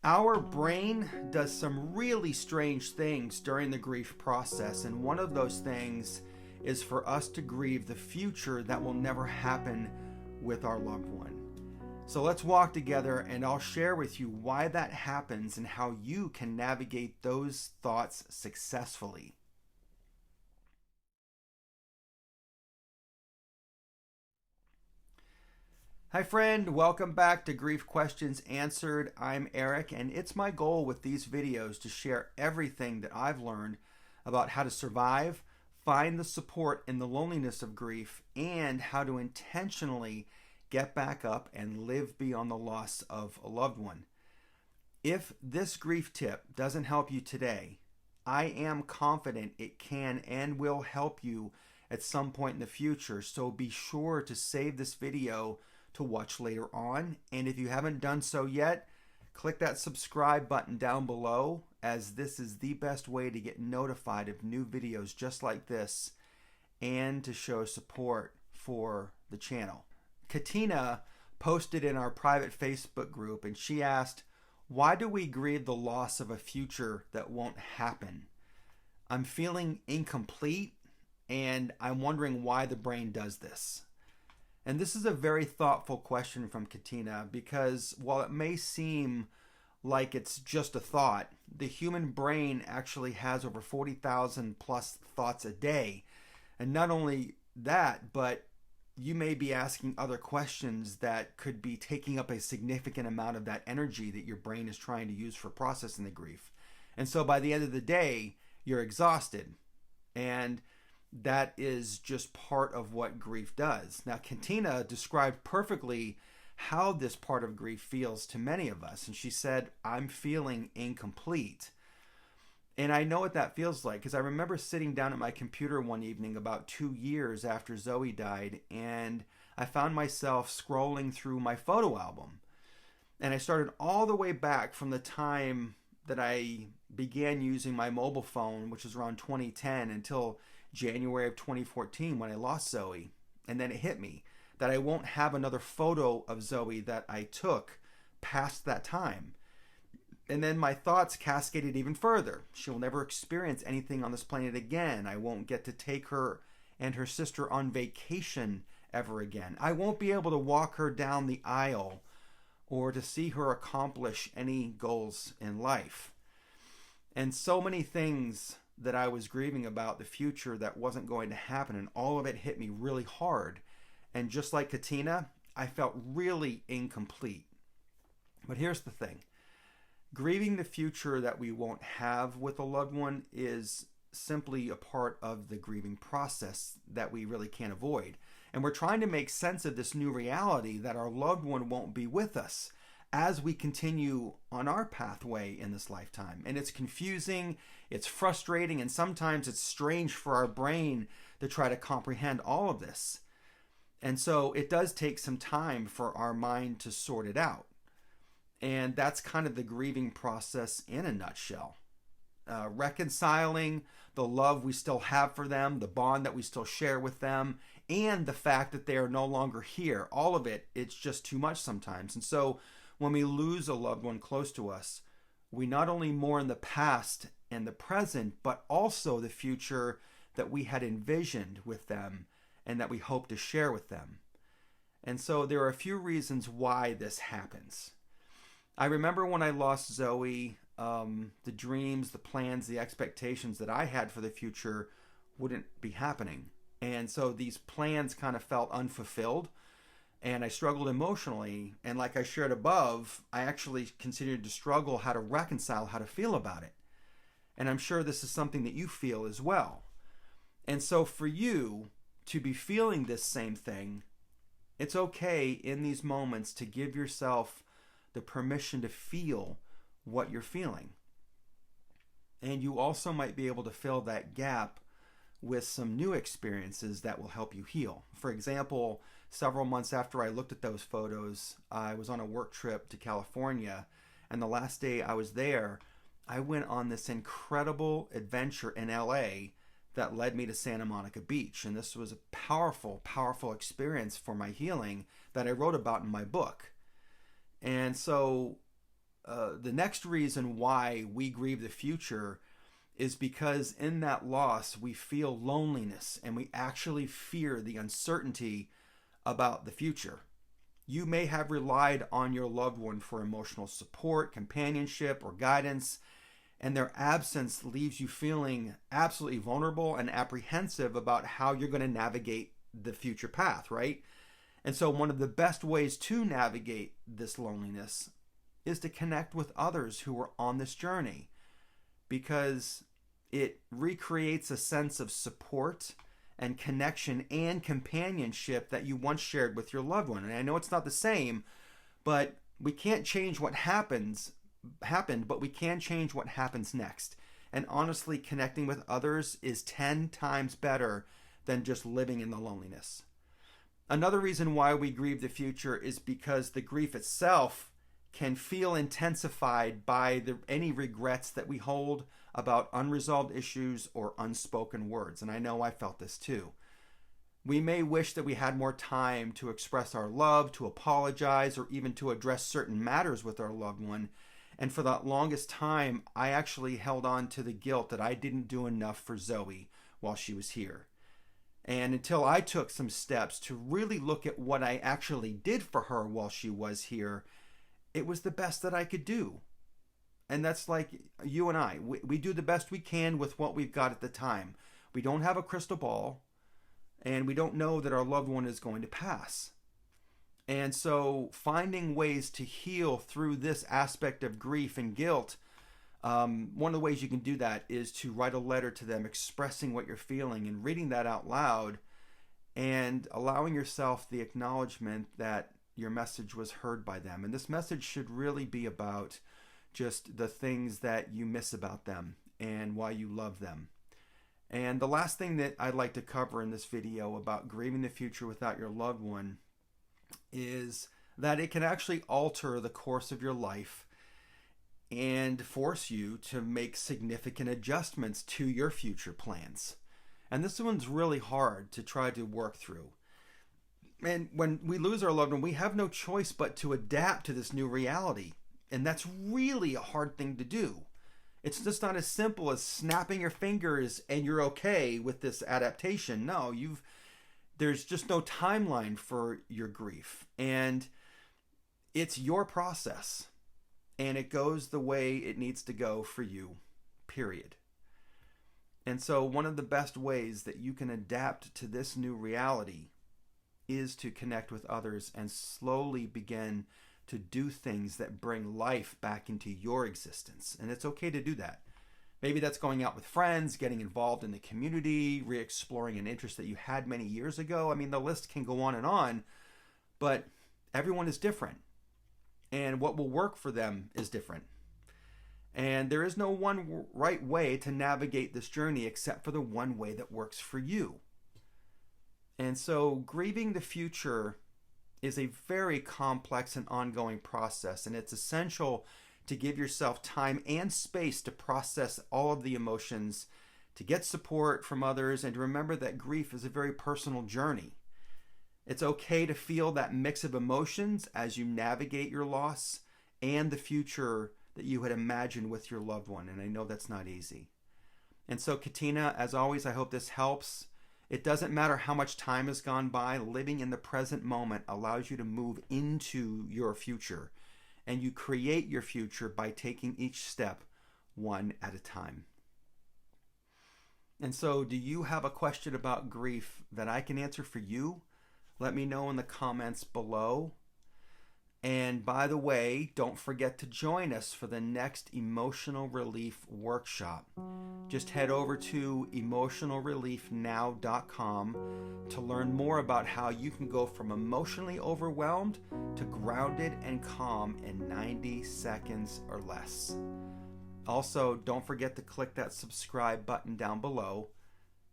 Our brain does some really strange things during the grief process, and one of those things is for us to grieve the future that will never happen with our loved one. So let's walk together and I'll share with you why that happens and how you can navigate those thoughts successfully. Hi friend, welcome back to Grief Questions Answered. I'm Eric, and it's my goal with these videos to share everything that I've learned about how to survive, find the support in the loneliness of grief, and how to intentionally get back up and live beyond the loss of a loved one. If this grief tip doesn't help you today, I am confident it can and will help you at some point in the future, so be sure to save this video to watch later on. And if you haven't done so yet, click that subscribe button down below, as this is the best way to get notified of new videos just like this and to show support for the channel. Katina posted in our private Facebook group, and she asked, why do we grieve the loss of a future that won't happen? I'm feeling incomplete and I'm wondering why the brain does this. And this is a very thoughtful question from Katina, because while it may seem like it's just a thought, the human brain actually has over 40,000 plus thoughts a day. And not only that, but you may be asking other questions that could be taking up a significant amount of that energy that your brain is trying to use for processing the grief. And so by the end of the day, you're exhausted. And that is just part of what grief does. Now, Katina described perfectly how this part of grief feels to many of us. And she said, I'm feeling incomplete. And I know what that feels like, because I remember sitting down at my computer one evening about 2 years after Zoe died, and I found myself scrolling through my photo album. And I started all the way back from the time that I began using my mobile phone, which was around 2010, until January of 2014 when I lost Zoe. And then it hit me that I won't have another photo of Zoe that I took past that time. And then my thoughts cascaded even further. She'll never experience anything on this planet again. I won't get to take her and her sister on vacation ever again. I won't be able to walk her down the aisle or to see her accomplish any goals in life. And so many things that I was grieving about the future that wasn't going to happen, and all of it hit me really hard. And just like Katina, I felt really incomplete. But here's the thing. Grieving the future that we won't have with a loved one is simply a part of the grieving process that we really can't avoid. And we're trying to make sense of this new reality that our loved one won't be with us as we continue on our pathway in this lifetime. And it's confusing, it's frustrating, and sometimes it's strange for our brain to try to comprehend all of this. And so it does take some time for our mind to sort it out. And that's kind of the grieving process in a nutshell. Reconciling the love we still have for them, the bond that we still share with them, and the fact that they are no longer here. All of it, it's just too much sometimes. And so when we lose a loved one close to us, we not only mourn the past and the present, but also the future that we had envisioned with them and that we hope to share with them. And so there are a few reasons why this happens. I remember when I lost Zoe, the dreams, the plans, the expectations that I had for the future wouldn't be happening. And so these plans kind of felt unfulfilled, and I struggled emotionally. And like I shared above, I actually continued to struggle how to reconcile, how to feel about it. And I'm sure this is something that you feel as well. And so for you to be feeling this same thing, it's okay in these moments to give yourself the permission to feel what you're feeling. And you also might be able to fill that gap with some new experiences that will help you heal. For example, several months after I looked at those photos, I was on a work trip to California, and the last day I was there, I went on this incredible adventure in LA that led me to Santa Monica Beach. And this was a powerful, powerful experience for my healing that I wrote about in my book. And so the next reason why we grieve the future is because in that loss, we feel loneliness and we actually fear the uncertainty about the future. You may have relied on your loved one for emotional support, companionship, or guidance, and their absence leaves you feeling absolutely vulnerable and apprehensive about how you're going to navigate the future path, right? And so one of the best ways to navigate this loneliness is to connect with others who are on this journey, because it recreates a sense of support and connection and companionship that you once shared with your loved one. And I know it's not the same, but we can't change what happened, but we can change what happens next. And honestly, connecting with others is 10 times better than just living in the loneliness. Another reason why we grieve the future is because the grief itself can feel intensified by any regrets that we hold about unresolved issues or unspoken words. And I know I felt this too. We may wish that we had more time to express our love, to apologize, or even to address certain matters with our loved one. And for the longest time, I actually held on to the guilt that I didn't do enough for Zoe while she was here. And until I took some steps to really look at what I actually did for her while she was here, it was the best that I could do. And that's like you and I. We do the best we can with what we've got at the time. We don't have a crystal ball, and we don't know that our loved one is going to pass. And so finding ways to heal through this aspect of grief and guilt, one of the ways you can do that is to write a letter to them expressing what you're feeling and reading that out loud and allowing yourself the acknowledgement that your message was heard by them. And this message should really be about just the things that you miss about them and why you love them. And the last thing that I'd like to cover in this video about grieving the future without your loved one is that it can actually alter the course of your life and force you to make significant adjustments to your future plans. And this one's really hard to try to work through. And when we lose our loved one, we have no choice but to adapt to this new reality. And that's really a hard thing to do. It's just not as simple as snapping your fingers and you're okay with this adaptation. No, there's just no timeline for your grief. And it's your process. And it goes the way it needs to go for you, period. And so one of the best ways that you can adapt to this new reality is to connect with others and slowly begin to do things that bring life back into your existence. And it's okay to do that. Maybe that's going out with friends, getting involved in the community, re-exploring an interest that you had many years ago. I mean, the list can go on, but everyone is different. And what will work for them is different. And there is no one right way to navigate this journey except for the one way that works for you. And so grieving the future is a very complex and ongoing process, and it's essential to give yourself time and space to process all of the emotions, to get support from others, and to remember that grief is a very personal journey. It's okay to feel that mix of emotions as you navigate your loss and the future that you had imagined with your loved one, and I know that's not easy. And so, Katina, as always, I hope this helps. It doesn't matter how much time has gone by. Living in the present moment allows you to move into your future. And you create your future by taking each step one at a time. And so, do you have a question about grief that I can answer for you? Let me know in the comments below. And by the way, don't forget to join us for the next Emotional Relief Workshop. Just head over to emotionalreliefnow.com to learn more about how you can go from emotionally overwhelmed to grounded and calm in 90 seconds or less. Also, don't forget to click that subscribe button down below.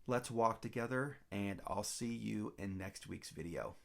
Let's walk together, and I'll see you in next week's video.